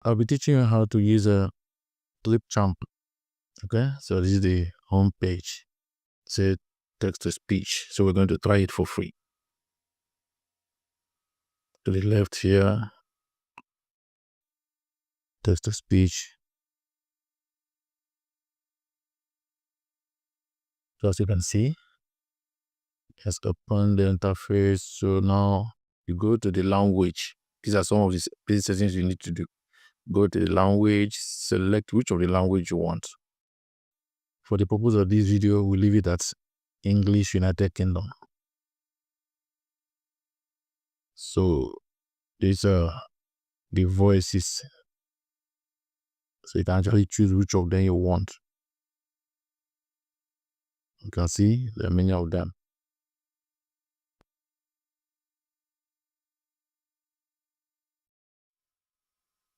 I'll be teaching you how to use a Clipchamp. Okay, so this is the home page. Say text to speech. So we're going to try it for free. To the left here, text to speech. So as you can see, let's open the interface. So now you go to the language. These are some of the basic settings you need to do. Go to the language, select which of the language you want. For the purpose of this video, we'll leave it at English United Kingdom. So these are the voices. So you can actually choose which of them you want. You can see there are many of them.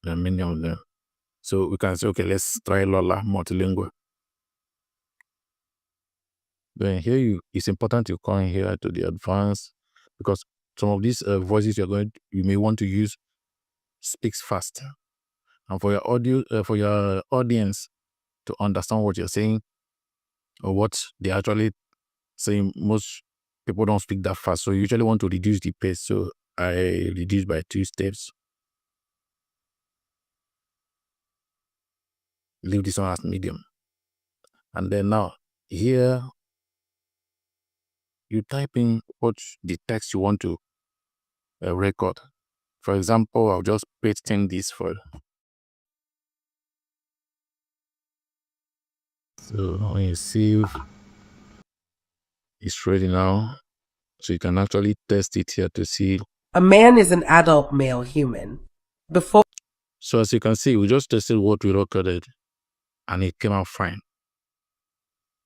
There are many of them. So we can say, okay, let's try Lola multilingual. Then here it's important to come here to the advanced, because some of these voices you may want to use speaks fast, and for your audience to understand what you're saying or what they actually saying. Most people don't speak that fast, so you usually want to reduce the pace. So I reduce by 2 steps. Leave this one as medium, and then now here you type in what the text you want to record. For example, I'll just paste in this for. So when you save, it's ready now. So you can actually test it here to see. A man is an adult male human. So as you can see, we just tested what we recorded and it came out fine.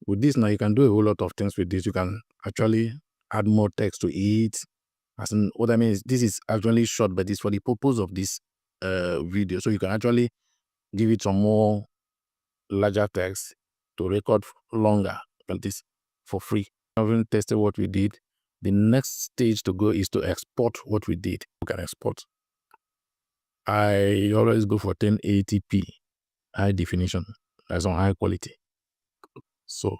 With this now, you can do a whole lot of things with this. You can actually add more text to it. As in, what I mean is, this is actually short, but it's for the purpose of this video. So you can actually give it some more larger text to record longer than this for free. Having tested what we did, the next stage to go is to export what we did. You can export. I always go for 1080p, high definition. That's on high quality. So